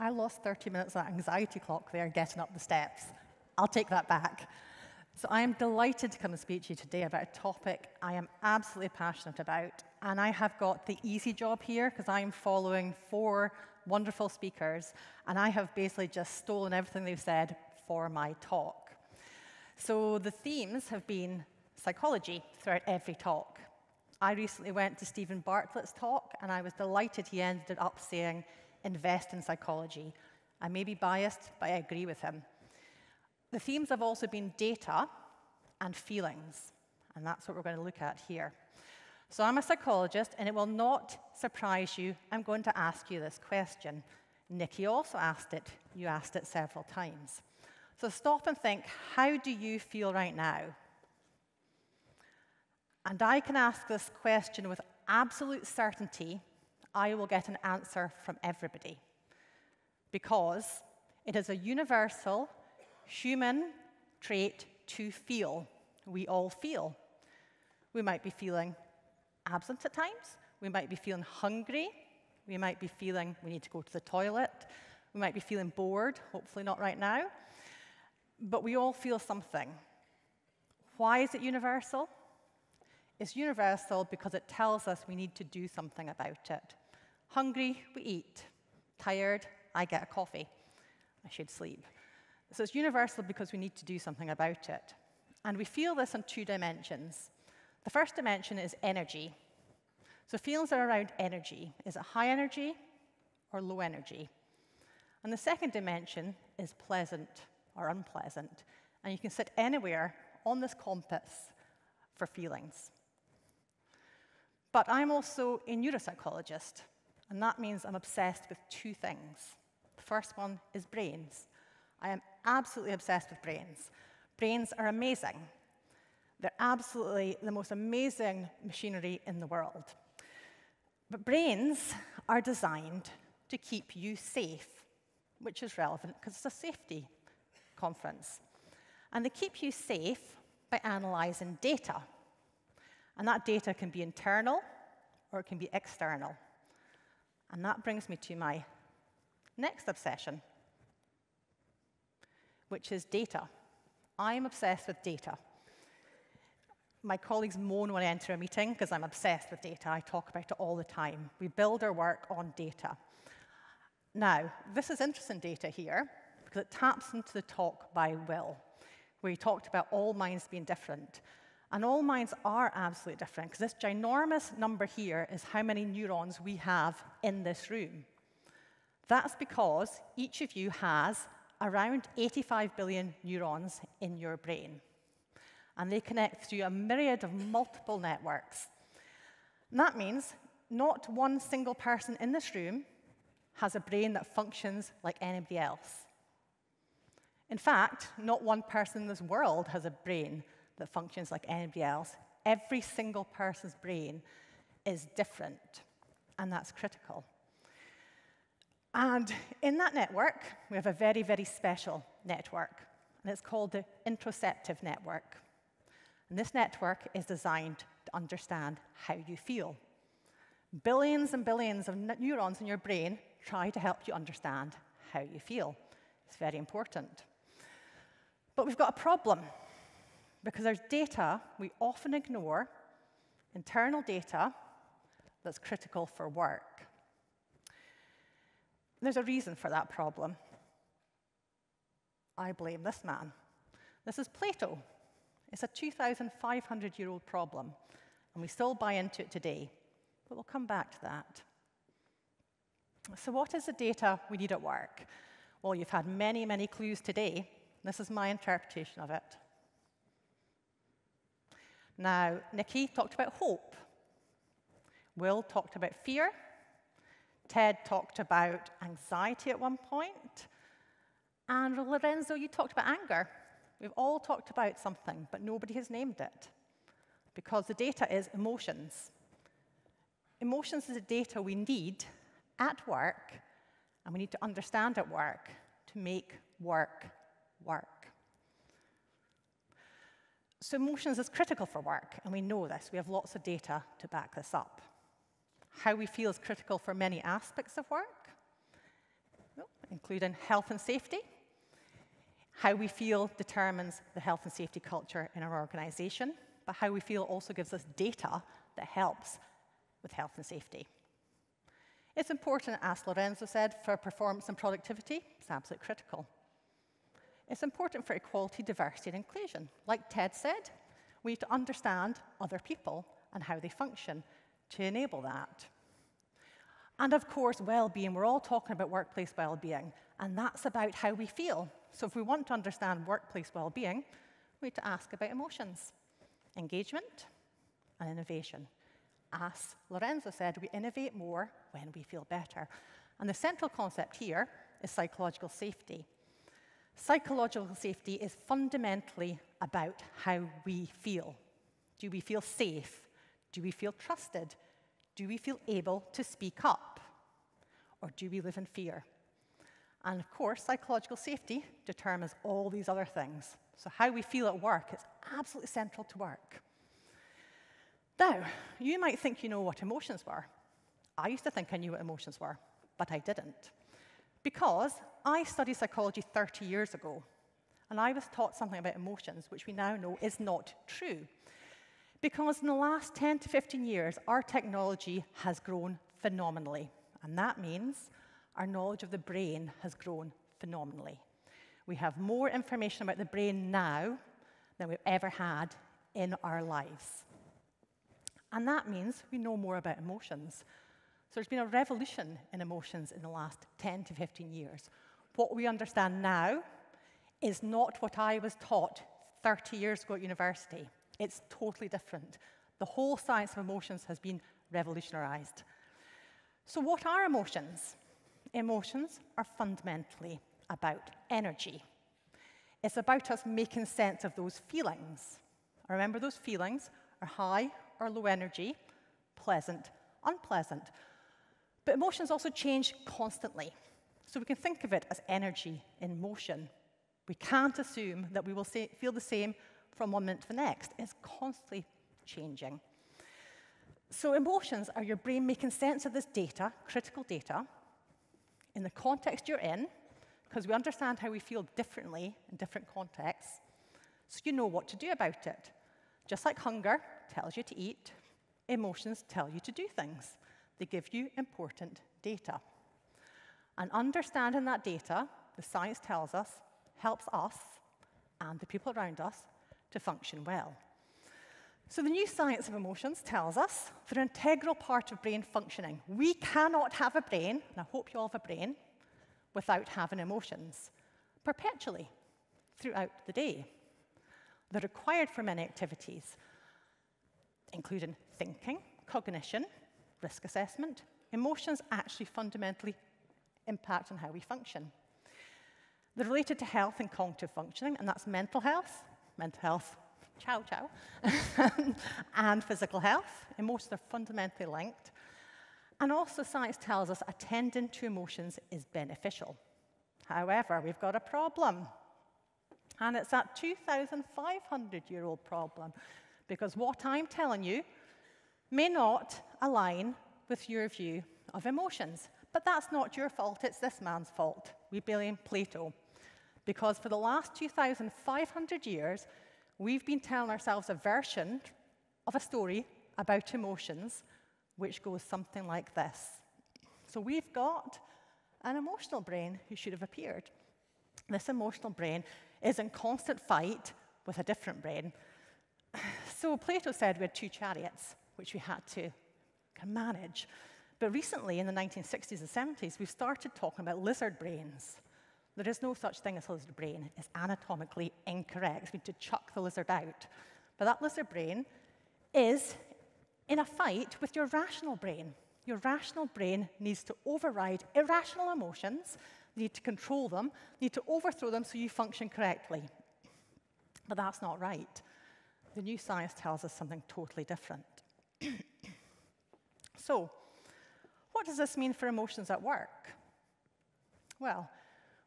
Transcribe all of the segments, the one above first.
I lost 30 minutes of that anxiety clock there getting up the steps. I'll take that back. So I am delighted to come and speak to you today about a topic I am absolutely passionate about. And I have got the easy job here because I'm following 4 wonderful speakers. And I have basically just stolen everything they've said for my talk. So the themes have been psychology throughout every talk. I recently went to Stephen Bartlett's talk, and I was delighted he ended up saying, invest in psychology. I may be biased, but I agree with him. The themes have also been data and feelings, and that's what we're going to look at here. So I'm a psychologist, and it will not surprise you. I'm going to ask you this question. Nikki also asked it. You asked it several times. So stop and think, how do you feel right now? And I can ask this question with absolute certainty. I will get an answer from everybody, because it is a universal human trait to feel. We all feel. We might be feeling absent at times. We might be feeling hungry. We might be feeling we need to go to the toilet. We might be feeling bored, hopefully not right now. But we all feel something. Why is it universal? It's universal because it tells us we need to do something about it. Hungry, we eat. Tired, I get a coffee. I should sleep. So it's universal because we need to do something about it. And we feel this on 2 dimensions. The first dimension is energy. So feelings are around energy. Is it high energy or low energy? And the second dimension is pleasant or unpleasant. And you can sit anywhere on this compass for feelings. But I'm also a neuropsychologist, and that means I'm obsessed with 2 things. The first one is brains. I am absolutely obsessed with brains. Brains are amazing. They're absolutely the most amazing machinery in the world. But brains are designed to keep you safe, which is relevant because it's a safety conference. And they keep you safe by analyzing data. And that data can be internal or it can be external. And that brings me to my next obsession, which is data. I'm obsessed with data. My colleagues moan when I enter a meeting because I'm obsessed with data. I talk about it all the time. We build our work on data. Now, this is interesting data here because it taps into the talk by Will, where he talked about all minds being different. And all minds are absolutely different because this ginormous number here is how many neurons we have in this room. That's because each of you has around 85 billion neurons in your brain. And they connect through a myriad of multiple networks. And that means not one single person in this room has a brain that functions like anybody else. In fact, not one person in this world has a brain that functions like anybody else. Every single person's brain is different, and that's critical. And in that network, we have a very, very special network, and it's called the interoceptive network. And this network is designed to understand how you feel. Billions and billions of neurons in your brain try to help you understand how you feel. It's very important. But we've got a problem, because there's data we often ignore, internal data that's critical for work. There's a reason for that problem. I blame this man. This is Plato. It's a 2,500-year-old problem, and we still buy into it today. But we'll come back to that. So what is the data we need at work? Well, you've had many, many clues today. This is my interpretation of it. Now, Nikki talked about hope. Will talked about fear. Ted talked about anxiety at one point. And Lorenzo, you talked about anger. We've all talked about something, but nobody has named it, because the data is emotions. Emotions is the data we need at work, and we need to understand at work to make work work. So emotions is critical for work, and we know this. We have lots of data to back this up. How we feel is critical for many aspects of work, including health and safety. How we feel determines the health and safety culture in our organization, but how we feel also gives us data that helps with health and safety. It's important, as Lorenzo said, for performance and productivity. It's absolutely critical. It's important for equality, diversity, and inclusion. Like Ted said, we need to understand other people and how they function to enable that. And of course, well-being. We're all talking about workplace well-being, and that's about how we feel. So if we want to understand workplace well-being, we need to ask about emotions, engagement, and innovation. As Lorenzo said, we innovate more when we feel better. And the central concept here is psychological safety. Psychological safety is fundamentally about how we feel. Do we feel safe? Do we feel trusted? Do we feel able to speak up? Or do we live in fear? And of course, psychological safety determines all these other things. So how we feel at work is absolutely central to work. Now, you might think you know what emotions were. I used to think I knew what emotions were, but I didn't. Because I studied psychology 30 years ago, and I was taught something about emotions, which we now know is not true. Because in the last 10 to 15 years, our technology has grown phenomenally. And that means our knowledge of the brain has grown phenomenally. We have more information about the brain now than we've ever had in our lives. And that means we know more about emotions. So there's been a revolution in emotions in the last 10 to 15 years. What we understand now is not what I was taught 30 years ago at university. It's totally different. The whole science of emotions has been revolutionized. So what are emotions? Emotions are fundamentally about energy. It's about us making sense of those feelings. Remember, those feelings are high or low energy, pleasant, unpleasant. But emotions also change constantly. So we can think of it as energy in motion. We can't assume that we will feel the same from one minute to the next. It's constantly changing. So emotions are your brain making sense of this data, critical data, in the context you're in, because we understand how we feel differently in different contexts, so you know what to do about it. Just like hunger tells you to eat, emotions tell you to do things. They give you important data. And understanding that data, the science tells us, helps us and the people around us to function well. So the new science of emotions tells us they're an integral part of brain functioning. We cannot have a brain, and I hope you all have a brain, without having emotions, perpetually, throughout the day. They're required for many activities, including thinking, cognition, risk assessment. Emotions actually fundamentally impact on how we function. They're related to health and cognitive functioning, and that's mental health, ciao, ciao, and physical health. Emotions are fundamentally linked. And also science tells us attending to emotions is beneficial. However, we've got a problem. And it's that 2,500-year-old problem, because what I'm telling you may not align with your view of emotions. But that's not your fault, it's this man's fault. We blame Plato. Because for the last 2,500 years, we've been telling ourselves a version of a story about emotions which goes something like this. So we've got an emotional brain who should have appeared. This emotional brain is in constant fight with a different brain. So Plato said we had two chariots, which we had to manage. But recently, in the 1960s and 70s, we started talking about lizard brains. There is no such thing as a lizard brain. It's anatomically incorrect. We need to chuck the lizard out. But that lizard brain is in a fight with your rational brain. Your rational brain needs to override irrational emotions, need to control them, need to overthrow them so you function correctly. But that's not right. The new science tells us something totally different. So, what does this mean for emotions at work? Well,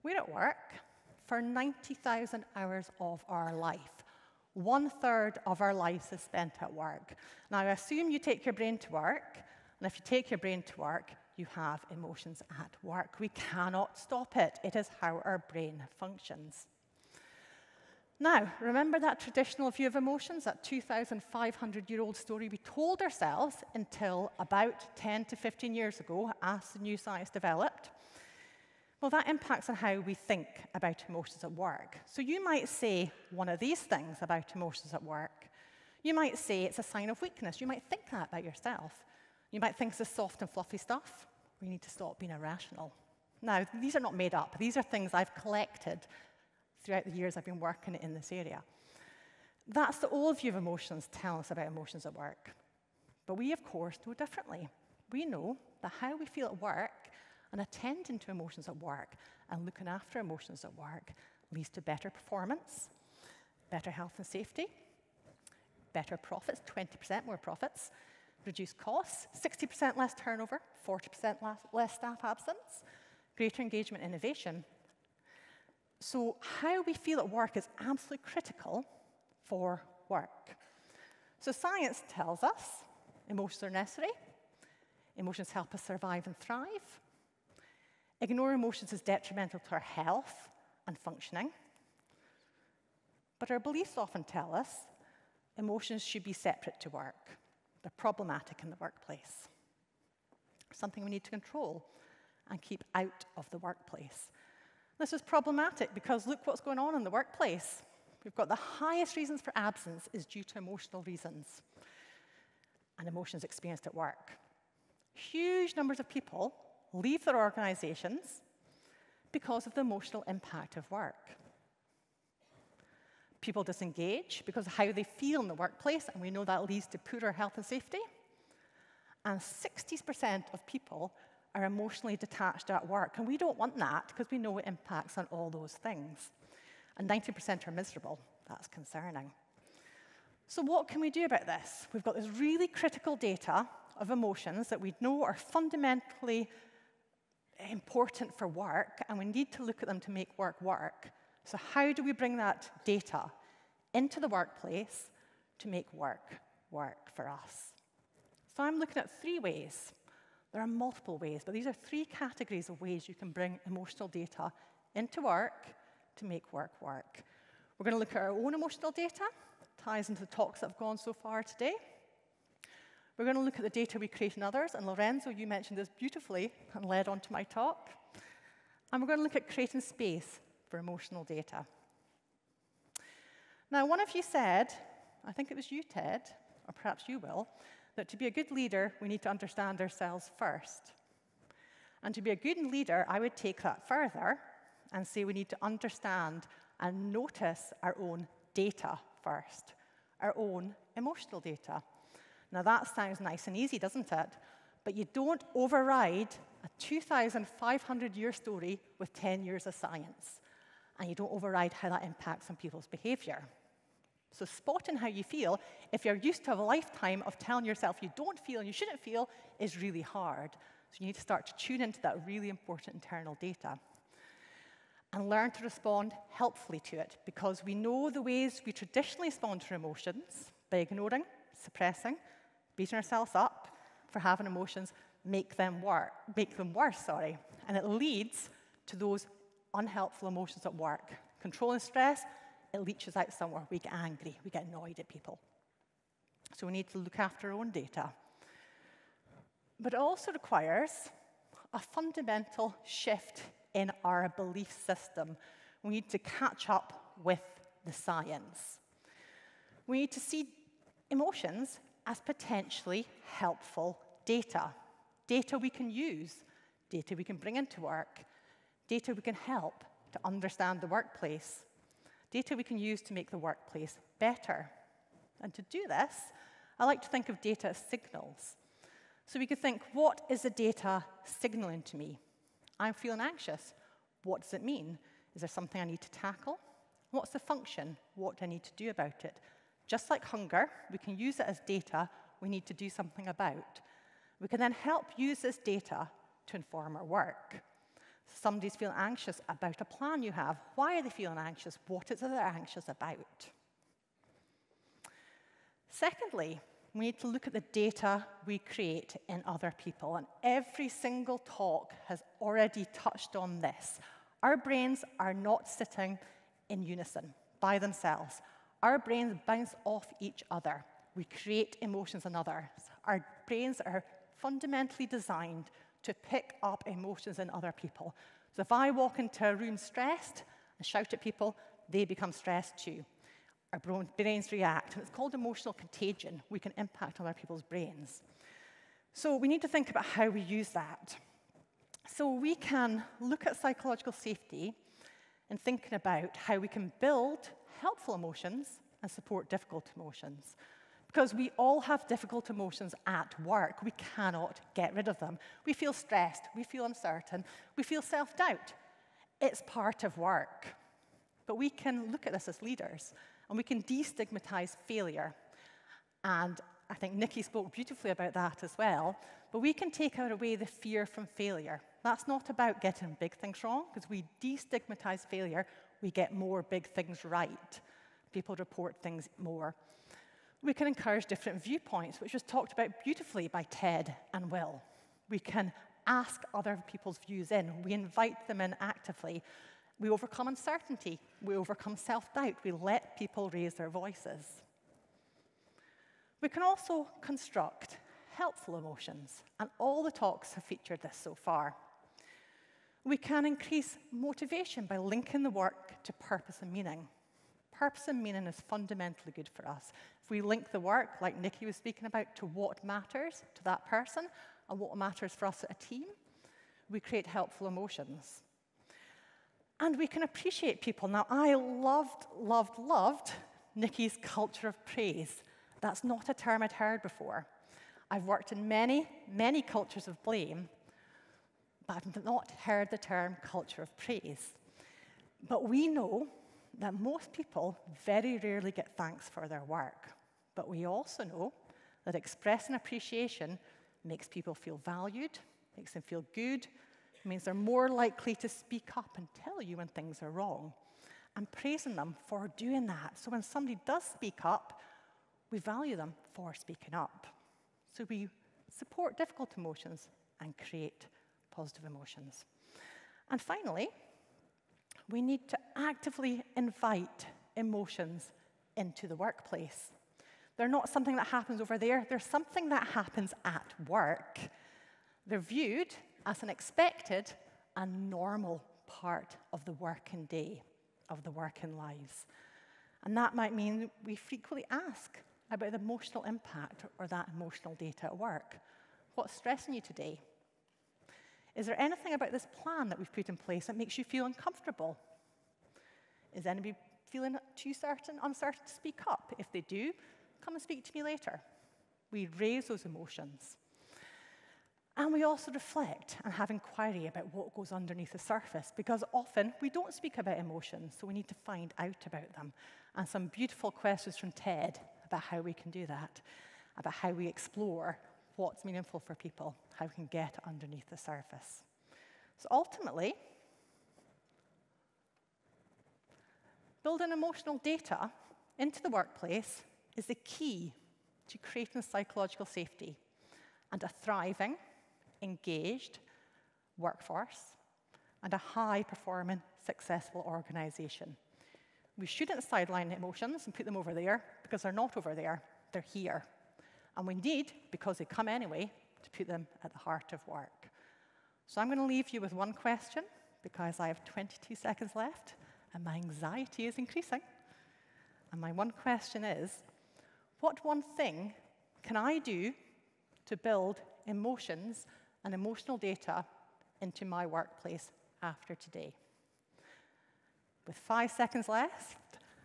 we're at work for 90,000 hours of our life. 1/3 of our lives is spent at work. Now, I assume you take your brain to work, and if you take your brain to work, you have emotions at work. We cannot stop it. It is how our brain functions. Now, remember that traditional view of emotions, that 2,500-year-old story we told ourselves until about 10 to 15 years ago, as the new science developed? Well, that impacts on how we think about emotions at work. So you might say one of these things about emotions at work. You might say it's a sign of weakness. You might think that about yourself. You might think it's soft and fluffy stuff, or you need to stop being irrational. Now, these are not made up. These are things I've collected throughout the years I've been working in this area. That's the old view of emotions tell us about emotions at work. But we, of course, know differently. We know that how we feel at work and attending to emotions at work and looking after emotions at work leads to better performance, better health and safety, better profits, 20% more profits, reduced costs, 60% less turnover, 40% less staff absence, greater engagement and innovation. So how we feel at work is absolutely critical for work. So science tells us emotions are necessary. Emotions help us survive and thrive. Ignore emotions is detrimental to our health and functioning. But our beliefs often tell us emotions should be separate to work. They're problematic in the workplace. Something we need to control and keep out of the workplace. This is problematic because look what's going on in the workplace. We've got the highest reasons for absence is due to emotional reasons and emotions experienced at work. Huge numbers of people leave their organizations because of the emotional impact of work. People disengage because of how they feel in the workplace, and we know that leads to poorer health and safety. And 60% of people are emotionally detached at work, and we don't want that because we know it impacts on all those things. And 90% are miserable. That's concerning. So what can we do about this? We've got this really critical data of emotions that we know are fundamentally important for work, and we need to look at them to make work work. So how do we bring that data into the workplace to make work work for us? So I'm looking at 3 ways. There are multiple ways, but these are 3 categories of ways you can bring emotional data into work to make work work. We're going to look at our own emotional data. It ties into the talks that have gone so far today. We're going to look at the data we create in others, and Lorenzo, you mentioned this beautifully and led on to my talk. And we're going to look at creating space for emotional data. Now, one of you said, I think it was you, Ted, or perhaps you will, that to be a good leader, we need to understand ourselves first. And to be a good leader, I would take that further and say we need to understand and notice our own data first, our own emotional data. Now, that sounds nice and easy, doesn't it? But you don't override a 2,500-year story with 10 years of science. And you don't override how that impacts on people's behavior. So spotting how you feel, if you're used to a lifetime of telling yourself you don't feel and you shouldn't feel, is really hard. So you need to start to tune into that really important internal data and learn to respond helpfully to it, because we know the ways we traditionally respond to emotions by ignoring, suppressing, beating ourselves up for having emotions, make them worse, and it leads to those unhelpful emotions at work. Controlling stress, it leaches out somewhere. We get angry, we get annoyed at people. So we need to look after our own data. But it also requires a fundamental shift in our belief system. We need to catch up with the science. We need to see emotions as potentially helpful data. Data we can use, data we can bring into work, data we can help to understand the workplace, data we can use to make the workplace better. And to do this, I like to think of data as signals. So we could think, what is the data signaling to me? I'm feeling anxious. What does it mean? Is there something I need to tackle? What's the function? What do I need to do about it? Just like hunger, we can use it as data we need to do something about. We can then help use this data to inform our work. Somebody's feeling anxious about a plan you have. Why are they feeling anxious? What is it they're anxious about? Secondly, we need to look at the data we create in other people. And every single talk has already touched on this. Our brains are not sitting in unison by themselves. Our brains bounce off each other. We create emotions in others. Our brains are fundamentally designed to pick up emotions in other people. So if I walk into a room stressed and shout at people, they become stressed too. Our brains react, and it's called emotional contagion. We can impact other people's brains. So we need to think about how we use that. So we can look at psychological safety in thinking about how we can build helpful emotions and support difficult emotions. Because we all have difficult emotions at work. We cannot get rid of them. We feel stressed, we feel uncertain, we feel self-doubt. It's part of work. But we can look at this as leaders, and we can destigmatize failure. And I think Nikki spoke beautifully about that as well. But we can take away the fear from failure. That's not about getting big things wrong, because we destigmatize failure, we get more big things right. People report things more. We can encourage different viewpoints, which was talked about beautifully by Ted and Will. We can ask other people's views in. We invite them in actively. We overcome uncertainty. We overcome self-doubt. We let people raise their voices. We can also construct helpful emotions, and all the talks have featured this so far. We can increase motivation by linking the work to purpose and meaning. Purpose and meaning is fundamentally good for us. If we link the work, like Nikki was speaking about, to what matters to that person and what matters for us as a team, we create helpful emotions. And we can appreciate people. Now, I loved Nikki's culture of praise. That's not a term I'd heard before. I've worked in many, many cultures of blame, but I've not heard the term culture of praise. But we know that most people very rarely get thanks for their work. But we also know that expressing appreciation makes people feel valued, makes them feel good, means they're more likely to speak up and tell you when things are wrong. And praising them for doing that. So when somebody does speak up, we value them for speaking up. So we support difficult emotions and create positive emotions. And finally, we need to actively invite emotions into the workplace. They're not something that happens over there. They're something that happens at work. They're viewed as an expected and normal part of the working day, of the working lives. And that might mean we frequently ask about the emotional impact or that emotional data at work. What's stressing you today? Is there anything about this plan that we've put in place that makes you feel uncomfortable? Is anybody feeling too uncertain to speak up? If they do, come and speak to me later. We raise those emotions. And we also reflect and have inquiry about what goes underneath the surface, because often we don't speak about emotions, so we need to find out about them. And some beautiful questions from Ted about how we can do that, about how we explore what's meaningful for people, how we can get underneath the surface. So ultimately, building emotional data into the workplace is the key to creating psychological safety and a thriving, engaged workforce and a high-performing, successful organization. We shouldn't sideline emotions and put them over there, because they're not over there, they're here. And we need, because they come anyway, to put them at the heart of work. So I'm going to leave you with one question, because I have 22 seconds left, and my anxiety is increasing. And my one question is, what one thing can I do to build emotions and emotional data into my workplace after today? With 5 seconds left,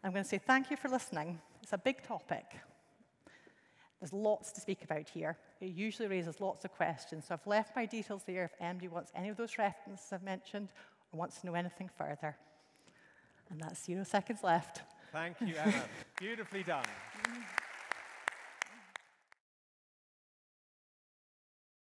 I'm going to say thank you for listening. It's a big topic. There's lots to speak about here. It usually raises lots of questions. So I've left my details there if anybody wants any of those references I've mentioned or wants to know anything further. And that's 0 seconds left. Thank you, Emma. Beautifully done.